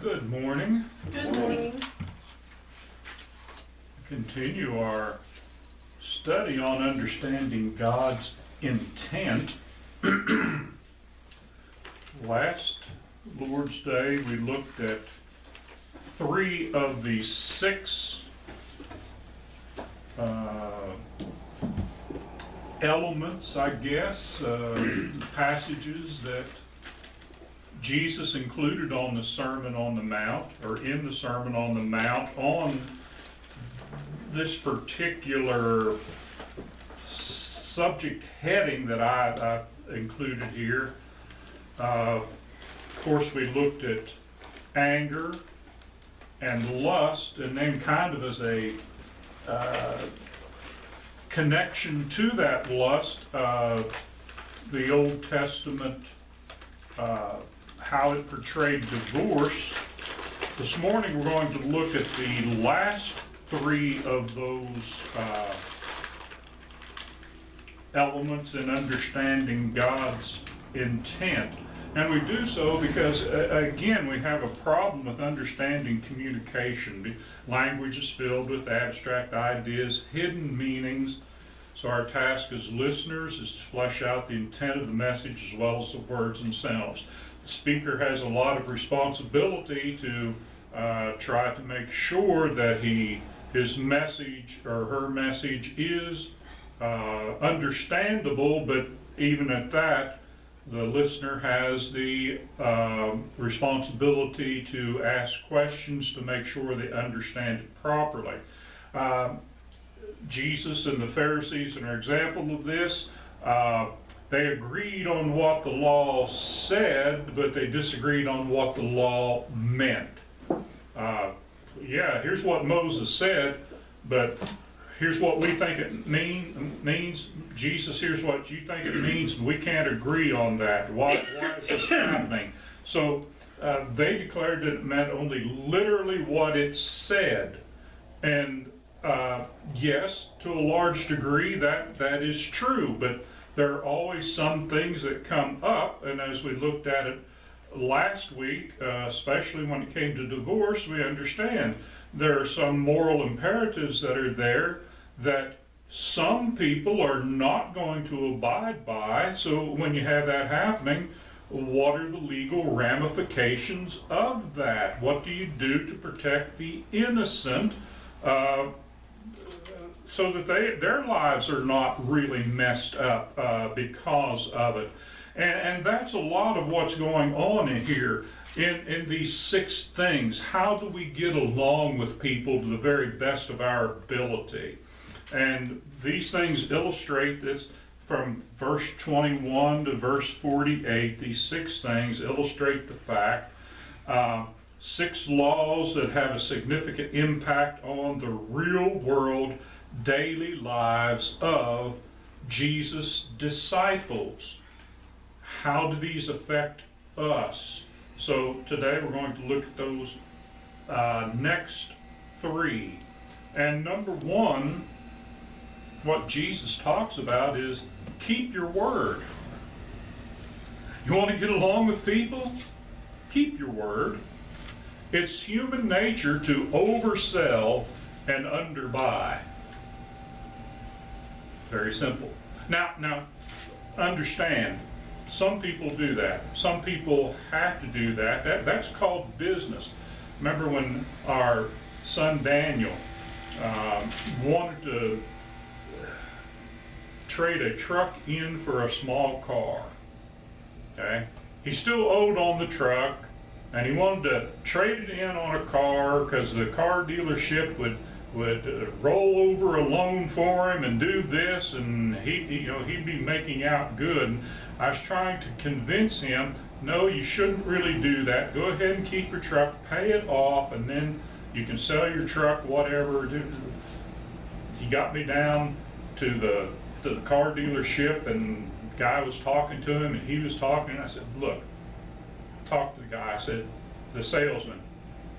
Good morning. Good morning. Continue our study on understanding God's intent. Last Lord's Day, we looked at 3 of the 6 elements, I guess, passages that Jesus included on the Sermon on the Mount, or in the Sermon on the Mount, on this particular subject heading that I included here. Of course, we looked at anger and lust, and then kind of as a connection to that lust, the Old Testament, how it portrayed divorce. This morning we're going to look at the last 3 of those elements in understanding God's intent. And we do so because, again, we have a problem with understanding communication. Language is filled with abstract ideas, hidden meanings. So our task as listeners is to flesh out the intent of the message as well as the words themselves. The speaker has a lot of responsibility to try to make sure that his message or her message is understandable, but even at that, the listener has the responsibility to ask questions to make sure they understand it properly. Jesus and the Pharisees are an example of this. They agreed on what the law said, but they disagreed on what the law meant. Here's what Moses said, but here's what we think it means. Jesus, here's what you think it means, and we can't agree on that. Why is this happening? So they declared that it meant only literally what it said. And yes, to a large degree, that is true, but there are always some things that come up, and as we looked at it last week, especially when it came to divorce, we understand there are some moral imperatives that are there that some people are not going to abide by. So when you have that happening, what are the legal ramifications of that? What do you do to protect the innocent so that their lives are not really messed up because of it? And that's a lot of what's going on in here in these 6 things. How do we get along with people to the very best of our ability? And these things illustrate this from verse 21 to verse 48. These 6 things illustrate the fact. 6 laws that have a significant impact on the real world, daily lives of Jesus' disciples. How do these affect us? So today we're going to look at those next 3. And number 1, what Jesus talks about is keep your word. You want to get along with people? Keep your word. It's human nature to oversell and underbuy. Very simple. Now, understand, some people do that. Some people have to do that. That's called business. Remember when our son Daniel wanted to trade a truck in for a small car. Okay? He still owed on the truck, and he wanted to trade it in on a car because the car dealership would roll over a loan for him and do this, and he'd be making out good. And I was trying to convince him, no, you shouldn't really do that. Go ahead and keep your truck, pay it off, and then you can sell your truck, whatever. He got me down to the car dealership, and the guy was talking to him, and he was talking, and I said, look, talk to the guy. I said, the salesman,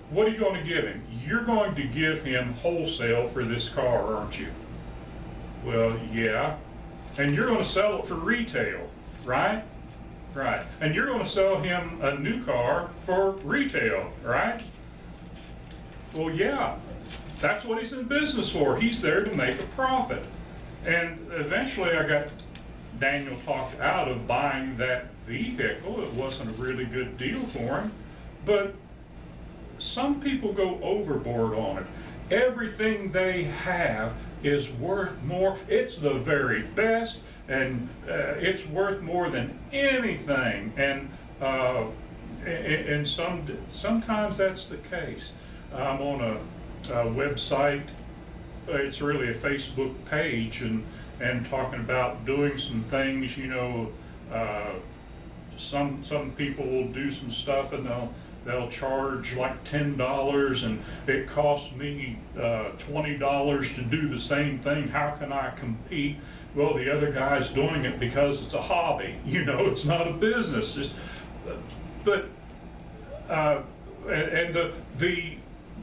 what are you going to give him? You're going to give him wholesale for this car, aren't you? Well, yeah. And you're going to sell it for retail, right? Right. And you're going to sell him a new car for retail, right? Well, yeah, that's what he's in business for. He's there to make a profit. And eventually I got Daniel talked out of buying that vehicle. It wasn't a really good deal for him. But some people go overboard on it. Everything they have is worth more. It's the very best, and it's worth more than anything. And sometimes that's the case. I'm on a website. It's really a Facebook page, and talking about doing some things. You know, some people will do some stuff, and they'll charge like $10, and it costs me $20 to do the same thing. How can I compete? Well, the other guy's doing it because it's a hobby. You know, it's not a business. And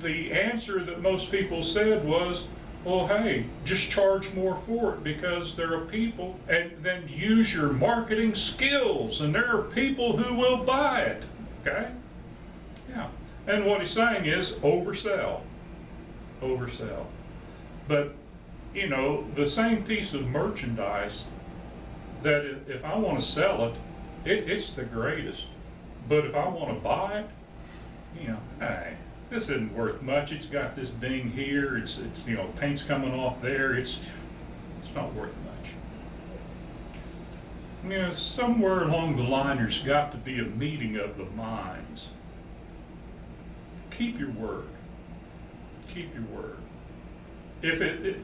the answer that most people said was, well, hey, just charge more for it because there are people, and then use your marketing skills, and there are people who will buy it. Okay? Yeah. And what he's saying is oversell. Oversell. But, you know, the same piece of merchandise that if I want to sell it, it's the greatest. But if I want to buy it, you know, hey, this isn't worth much. It's got this ding here. It's you know, paint's coming off there. It's not worth much. You know, somewhere along the line, there's got to be a meeting of the minds. Keep your word. Keep your word. If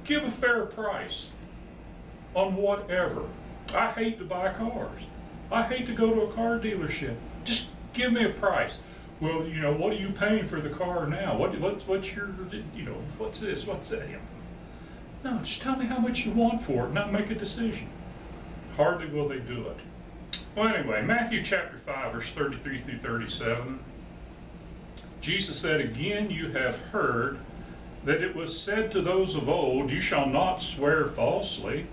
give a fair price on whatever. I hate to buy cars. I hate to go to a car dealership. Just give me a price. Well, you know, what are you paying for the car now? What's your, you know, what's this? What's that? No, just tell me how much you want for it, and I'll make a decision. Hardly will they do it. Well, anyway, Matthew chapter 5, verse 33 through 37. Jesus said, "Again you have heard that it was said to those of old, you shall not swear falsely,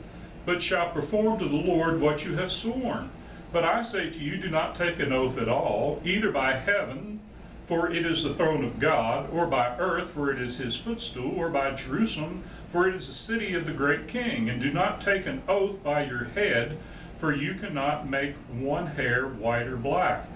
but shall perform to the Lord what you have sworn. But I say to you, do not take an oath at all, either by heaven, for it is the throne of God, or by earth, for it is his footstool, or by Jerusalem, for it is the city of the great king. And do not take an oath by your head, for you cannot make one hair white or black.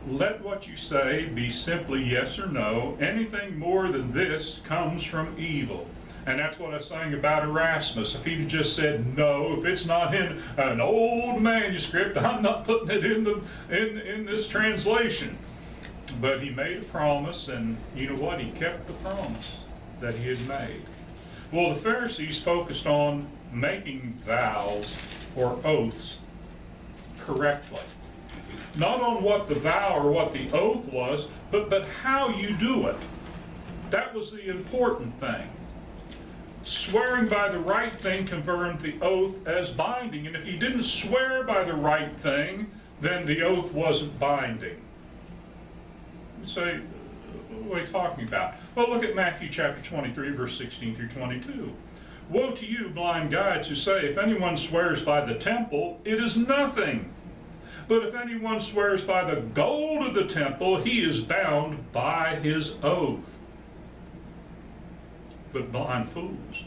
Let what you say be simply yes or no. Anything more than this comes from evil." And that's what I was saying about Erasmus. If he'd just said no, if it's not in an old manuscript, I'm not putting it in this translation. But he made a promise, and you know what? He kept the promise that he had made. Well, the Pharisees focused on making vows or oaths correctly. Not on what the vow or what the oath was, but how you do it. That was the important thing. Swearing by the right thing confirmed the oath as binding. And if you didn't swear by the right thing, then the oath wasn't binding. You say, what are you talking about? Well, look at Matthew chapter 23, verse 16 through 22. "Woe to you, blind guides, who say, if anyone swears by the temple, it is nothing. But if anyone swears by the gold of the temple, he is bound by his oath. But blind fools,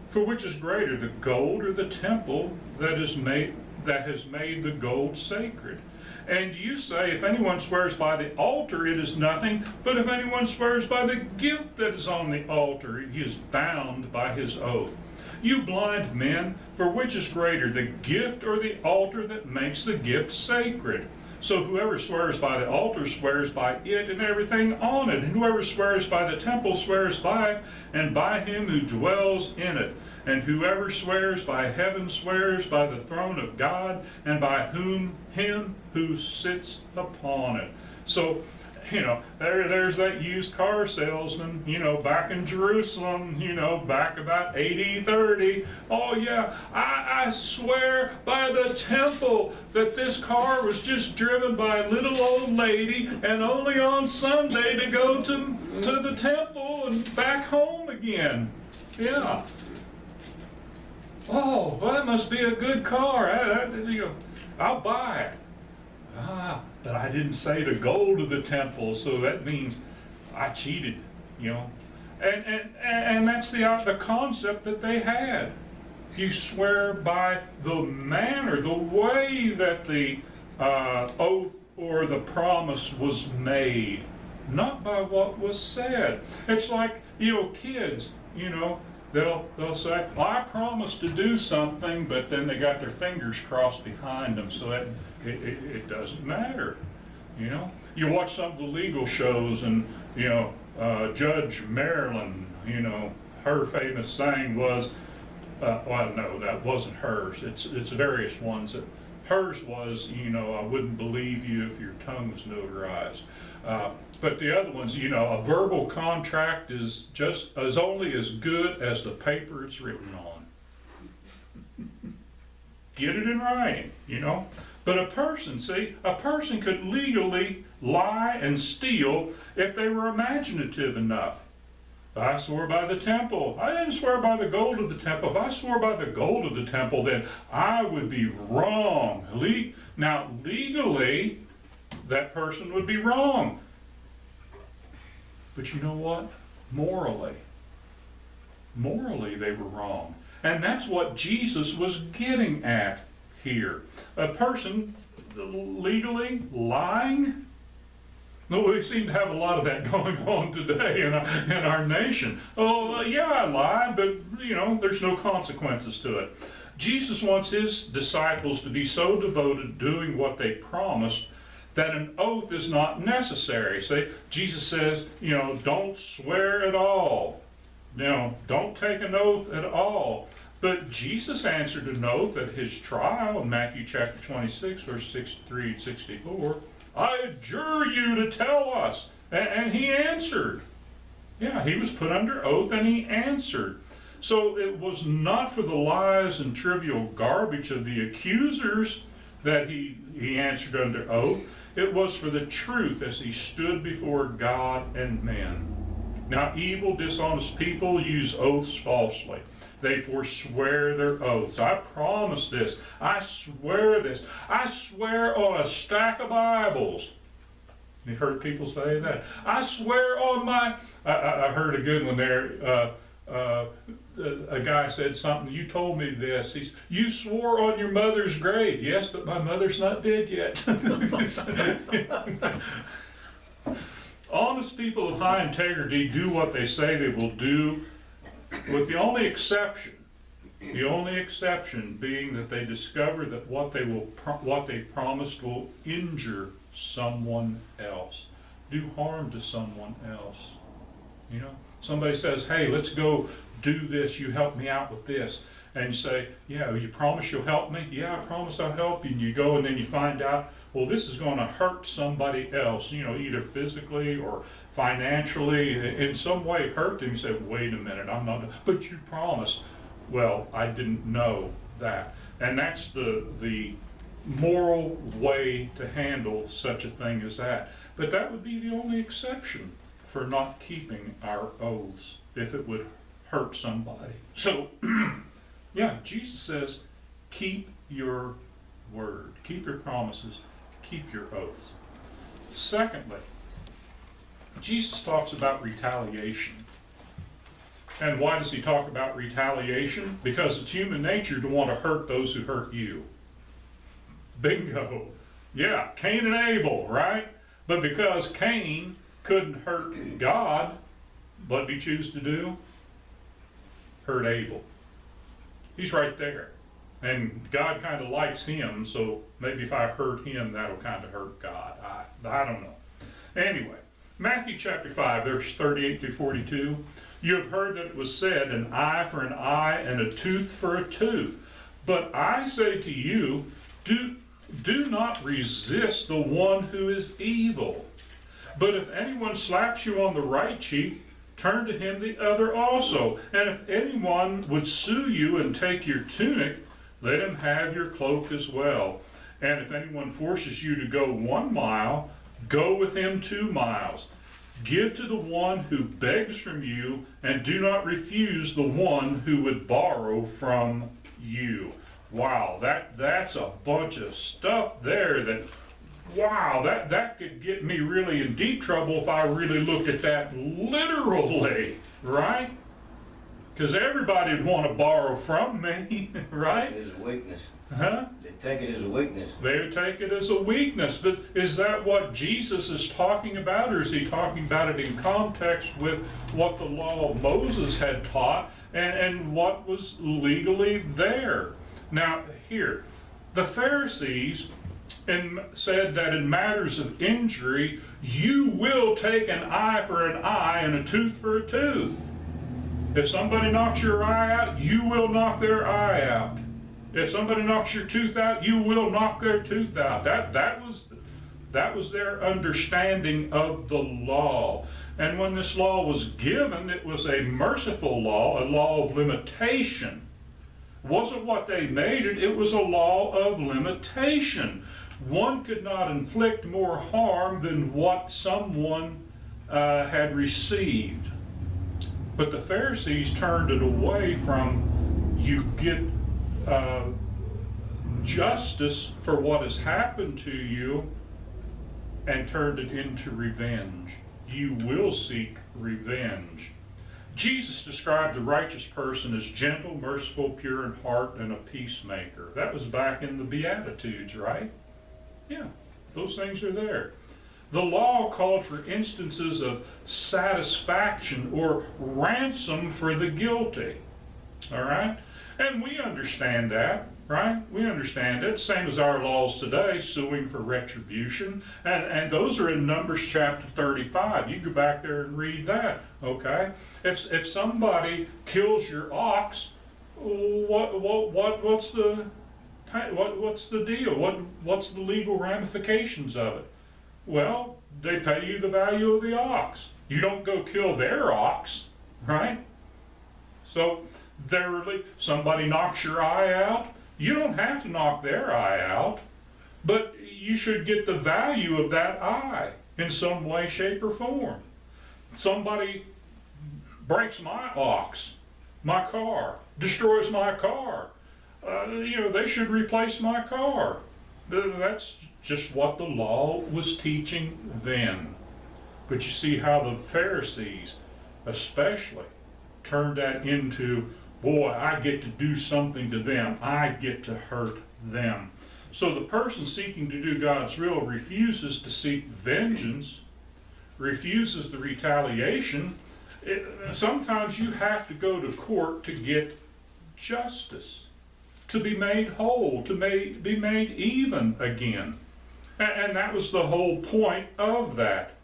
for which is greater, the gold or the temple that has made the gold sacred? And you say, if anyone swears by the altar, it is nothing. But if anyone swears by the gift that is on the altar, he is bound by his oath. You blind men, for which is greater, the gift or the altar that makes the gift sacred? So whoever swears by the altar swears by it and everything on it. And whoever swears by the temple swears by it and by him who dwells in it. And whoever swears by heaven swears by the throne of God and by him who sits upon it." So, you know, there's that used car salesman, you know, back in Jerusalem, you know, back about AD 30. "Oh yeah, I swear by the temple that this car was just driven by a little old lady and only on Sunday to go to the temple and back home again." Yeah. "Oh, well, that must be a good car. I'll buy it." But I didn't say to go to the temple, so that means I cheated, you know. And that's the concept that they had. You swear by the manner, the way that the oath or the promise was made, not by what was said. It's like, you know, kids, you know, they'll say, well, I promised to do something, but then they got their fingers crossed behind them, so that it doesn't matter, you know. You watch some of the legal shows, and, you know, Judge Marilyn, you know, her famous saying was, well, no, that wasn't hers. It's various ones. Hers was, you know, I wouldn't believe you if your tongue was notarized. But the other ones, you know, a verbal contract is only as good as the paper it's written on. Get it in writing, you know. But a person could legally lie and steal if they were imaginative enough. I swore by the temple. I didn't swear by the gold of the temple. If I swore by the gold of the temple, then I would be wrong. Now, legally, that person would be wrong. But you know what? Morally, they were wrong. And that's what Jesus was getting at here. A person legally lying. No, we seem to have a lot of that going on today in our nation. Oh, yeah, I lied, but, you know, there's no consequences to it. Jesus wants his disciples to be so devoted to doing what they promised that an oath is not necessary. See, Jesus says, you know, don't swear at all. You know, don't take an oath at all. But Jesus answered an oath at his trial in Matthew chapter 26, verse 63 and 64. I adjure you to tell us. And he answered. Yeah, he was put under oath and he answered. So it was not for the lies and trivial garbage of the accusers that he answered under oath. It was for the truth as he stood before God and men. Now, evil, dishonest people use oaths falsely. They forswear their oaths. I promise this. I swear this. I swear on a stack of Bibles. You've heard people say that. I swear on my... I heard a good one there. A guy said something. You told me this. You swore on your mother's grave. Yes, but my mother's not dead yet. Honest people of high integrity do what they say they will do, with the only exception being that they discover that what they've promised will injure someone else, do harm to someone else. You know, somebody says, hey, let's go do this, you help me out with this. And you say, yeah, you promise you'll help me? Yeah, I promise I'll help you. And you go and then you find out, well, this is going to hurt somebody else, you know, either physically or financially, in some way hurt them. You say, wait a minute, I'm not, but you promised. Well, I didn't know that. And that's the moral way to handle such a thing as that. But that would be the only exception for not keeping our oaths, if it would hurt somebody. So, yeah, Jesus says, keep your word, keep your promises, keep your oaths. Secondly, Jesus talks about retaliation. And why does he talk about retaliation? Because it's human nature to want to hurt those who hurt you. Bingo. Yeah, Cain and Abel, right? But because Cain couldn't hurt God, what did he choose to do? Hurt Abel. He's right there. And God kind of likes him, so maybe if I hurt him, that'll kind of hurt God. I don't know. Anyway, Matthew chapter 5, verse 38 through 42. You have heard that it was said, an eye for an eye and a tooth for a tooth. But I say to you, do not resist the one who is evil. But if anyone slaps you on the right cheek, turn to him the other also. And if anyone would sue you and take your tunic, let him have your cloak as well. And if anyone forces you to go 1 mile, go with him 2 miles. Give to the one who begs from you, and do not refuse the one who would borrow from you. Wow, that's a bunch of stuff there that wow, that could get me really in deep trouble if I really looked at that literally, right? Because everybody would want to borrow from me, right? It is a weakness. Huh? They take it as a weakness. They would take it as a weakness. But is that what Jesus is talking about, or is he talking about it in context with what the law of Moses had taught and what was legally there? Now, here, the Pharisees said that in matters of injury, you will take an eye for an eye and a tooth for a tooth. If somebody knocks your eye out, you will knock their eye out. If somebody knocks your tooth out, you will knock their tooth out. That was their understanding of the law. And when this law was given, it was a merciful law, a law of limitation. It wasn't what they made it, it was a law of limitation. One could not inflict more harm than what someone had received. But the Pharisees turned it away from, you get justice for what has happened to you, and turned it into revenge. You will seek revenge. Jesus described the righteous person as gentle, merciful, pure in heart, and a peacemaker. That was back in the Beatitudes, right? Yeah, those things are there. The law called for instances of satisfaction or ransom for the guilty. All right? And we understand that, right? We understand it. Same as our laws today, suing for retribution. And those are in Numbers chapter 35. You go back there and read that, okay? If somebody kills your ox, what's the deal? What's the legal ramifications of it? Well, they pay you the value of the ox. You don't go kill their ox, right? So, somebody knocks your eye out, you don't have to knock their eye out, but you should get the value of that eye in some way, shape, or form. Somebody breaks my ox, my car, destroys my car, they should replace my car. That's just what the law was teaching then. But you see how the Pharisees especially turned that into, boy, I get to do something to them. I get to hurt them. So the person seeking to do God's will refuses to seek vengeance, refuses the retaliation. Sometimes you have to go to court to get justice, to be made whole, to be made even again. And that was the whole point of that.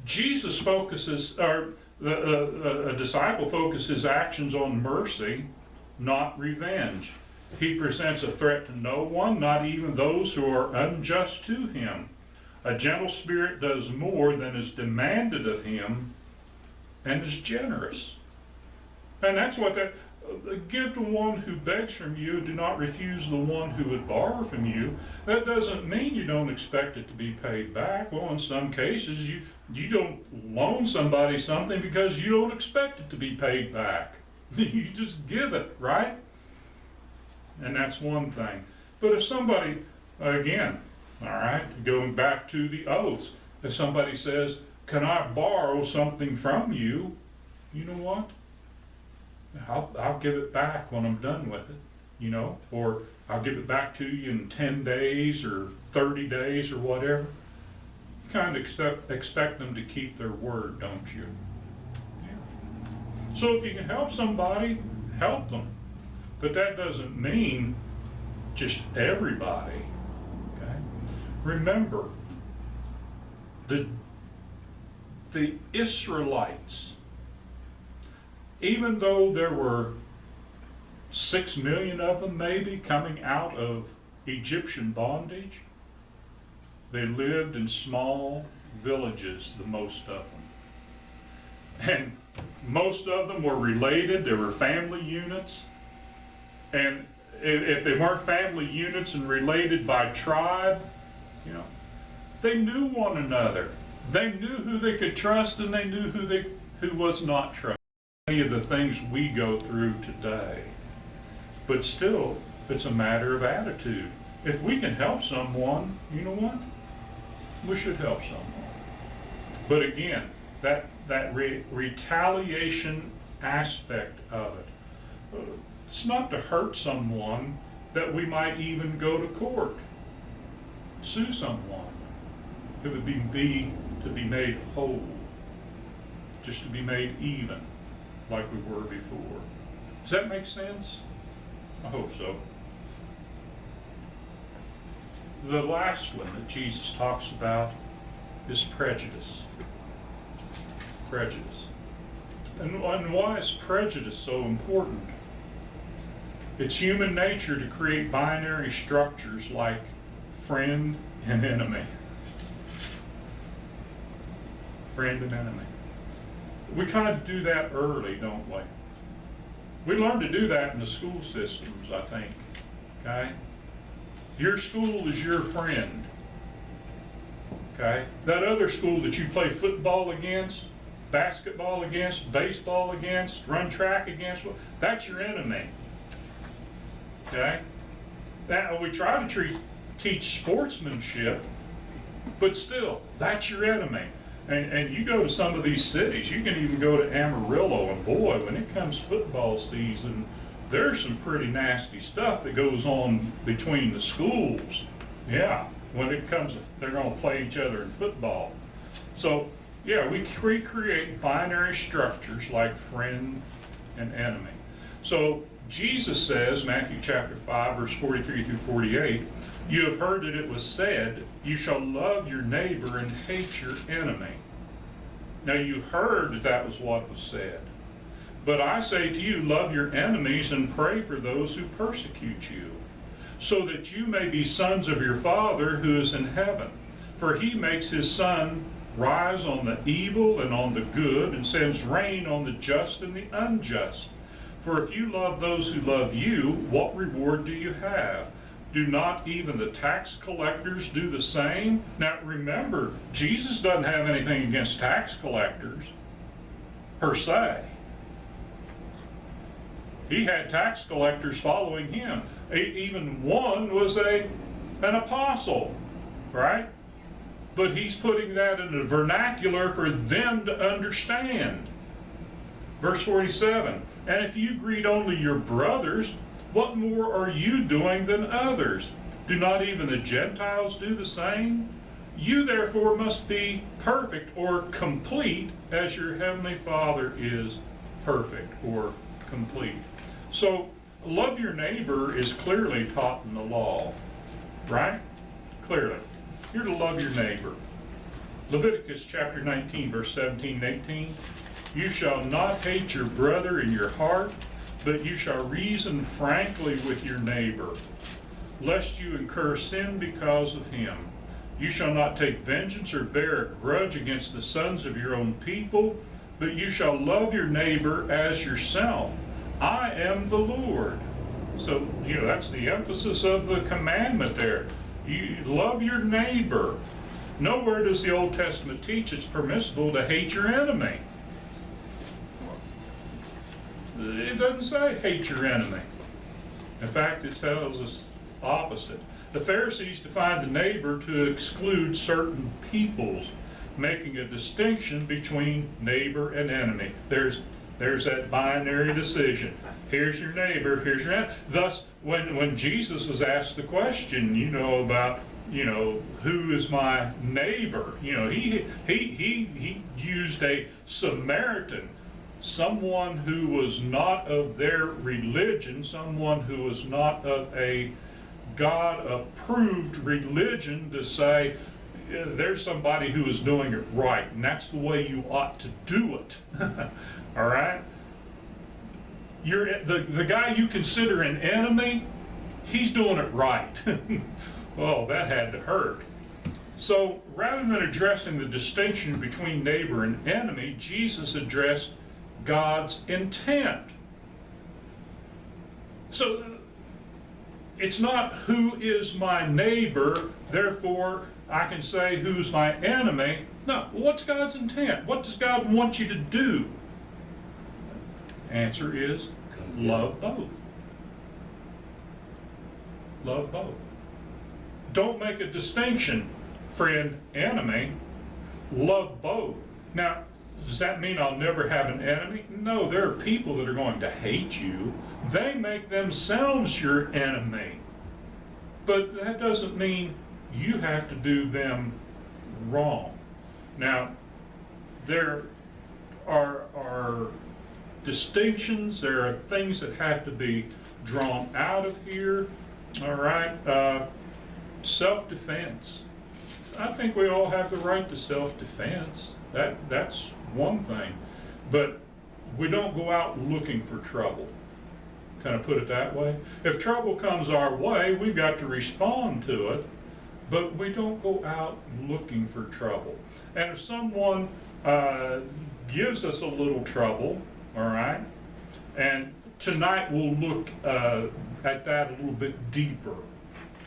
Jesus focuses, or a disciple focuses his actions on mercy, not revenge. He presents a threat to no one, not even those who are unjust to him. A gentle spirit does more than is demanded of him and is generous. And that's what give to one who begs from you, do not refuse the one who would borrow from you. That doesn't mean you don't expect it to be paid back. Well, in some cases, you don't loan somebody something because you don't expect it to be paid back. You just give it, right? And that's one thing. But if somebody, again, all right, going back to the oaths, if somebody says, can I borrow something from you? You know what? I'll give it back when I'm done with it, or I'll give it back to you in 10 days or 30 days or whatever. You kind of expect them to keep their word, don't you? Yeah. So if you can help somebody, help them. But that doesn't mean just everybody, okay? Remember, the Israelites, even though there were 6 million of them maybe coming out of Egyptian bondage, they lived in small villages, the most of them. And most of them were related, there were family units. And if they weren't family units and related by tribe, they knew one another. They knew who they could trust and they knew who was not trusted. Many of the things we go through today. But still, it's a matter of attitude. If we can help someone, you know what? we should help someone. But again, that retaliation aspect of it, it's not to hurt someone that we might even go to court, sue someone. It would be to be made whole, just to be made even like we were before. Does that make sense? I hope so. The last one that Jesus talks about is prejudice. Prejudice. And why is prejudice so important? It's human nature to create binary structures like friend and enemy. Friend and enemy. We kind of do that early, don't we? We learn to do that in the school systems, I think. Okay? Your school is your friend. Okay? That other school that you play football against, basketball against, baseball against, run track against, that's your enemy. Okay? Now, we try to teach sportsmanship, but still, that's your enemy. And you go to some of these cities, you can even go to Amarillo, and boy, when it comes football season, there's some pretty nasty stuff that goes on between the schools. Yeah, when it comes, they're going to play each other in football. So, yeah, we recreate binary structures like friend and enemy. So, Jesus says, Matthew chapter 5, verse 43 through 48, you have heard that it was said, you shall love your neighbor and hate your enemy. Now you heard that that was what was said. But I say to you, love your enemies and pray for those who persecute you, so that you may be sons of your Father who is in heaven. For he makes his sun rise on the evil and on the good, and sends rain on the just and the unjust. For if you love those who love you, what reward do you have? Do not even the tax collectors do the same? Now remember, Jesus doesn't have anything against tax collectors, per se. He had tax collectors following him. Even one was an apostle, right? But he's putting that in the vernacular for them to understand. Verse 47, and if you greet only your brothers, what more are you doing than others? Do not even the Gentiles do the same? You therefore must be perfect or complete as your heavenly Father is perfect or complete. So, love your neighbor is clearly taught in the law, right? Clearly. You're to love your neighbor. Leviticus chapter 19, verse 17 and 18. You shall not hate your brother in your heart, but you shall reason frankly with your neighbor, lest you incur sin because of him. You shall not take vengeance or bear a grudge against the sons of your own people, but you shall love your neighbor as yourself. I am the Lord. So, that's the emphasis of the commandment there. You love your neighbor. Nowhere does the Old Testament teach it's permissible to hate your enemy. It doesn't say hate your enemy. In fact, it tells us opposite. The Pharisees defined the neighbor to exclude certain peoples, making a distinction between neighbor and enemy. There's that binary decision. Here's your neighbor, here's your enemy. Thus, when Jesus was asked the question, about, who is my neighbor? He used a Samaritan, someone who was not of their religion, someone who was not of a God-approved religion, to say, there's somebody who is doing it right, and that's the way you ought to do it. All right? The guy you consider an enemy, he's doing it right. Well, that had to hurt. So rather than addressing the distinction between neighbor and enemy, Jesus addressed God's intent. So it's not who is my neighbor, therefore I can say who's my enemy. No, what's God's intent? What does God want you to do? Answer is love both. Love both. Don't make a distinction friend, enemy, love both. Now, does that mean I'll never have an enemy? No, there are people that are going to hate you. They make themselves your enemy. But that doesn't mean you have to do them wrong. Now, there are distinctions, there are things that have to be drawn out of here, all right? Self-defense. I think we all have the right to self-defense. That's one thing. But we don't go out looking for trouble. Kind of put it that way. If trouble comes our way, we've got to respond to it, but we don't go out looking for trouble. And if someone gives us a little trouble, all right, and tonight we'll look at that a little bit deeper,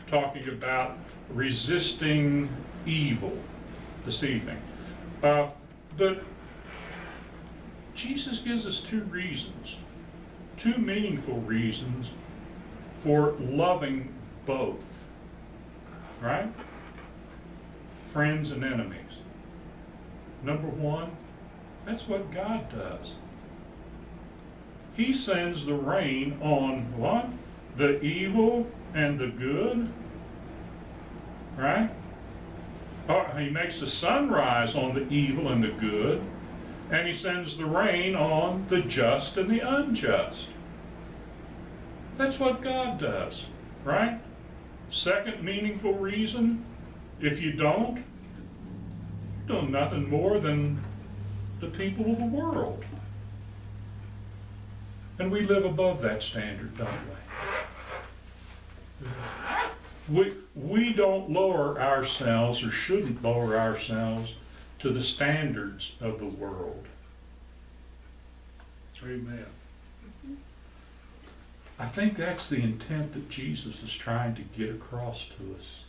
talking about resisting evil this evening. But Jesus gives us two reasons, two meaningful reasons for loving both, right? Friends and enemies. Number one, that's what God does. He sends the rain on what? The evil and the good, right? He makes the sun rise on the evil and the good, and he sends the rain on the just and the unjust. That's what God does, right? Second meaningful reason, if you don't, you're doing nothing more than the people of the world. And we live above that standard, don't we? We don't lower ourselves, or shouldn't lower ourselves, to the standards of the world. Amen. I think that's the intent that Jesus is trying to get across to us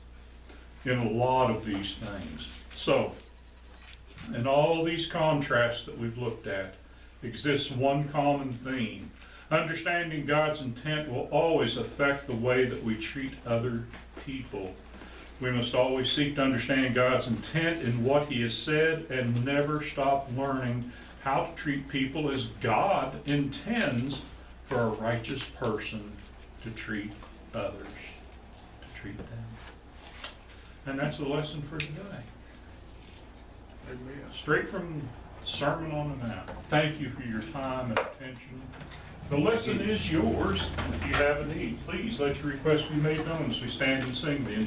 in a lot of these things. So, in all these contrasts that we've looked at, exists one common theme. Understanding God's intent will always affect the way that we treat other people. We must always seek to understand God's intent in what He has said and never stop learning how to treat people as God intends for a righteous person to treat others, to treat them. And that's the lesson for today. Amen. Straight from Sermon on the Mount. Thank you for your time and attention. The lesson is yours. If you have a need, please let your request be made known as we stand and sing the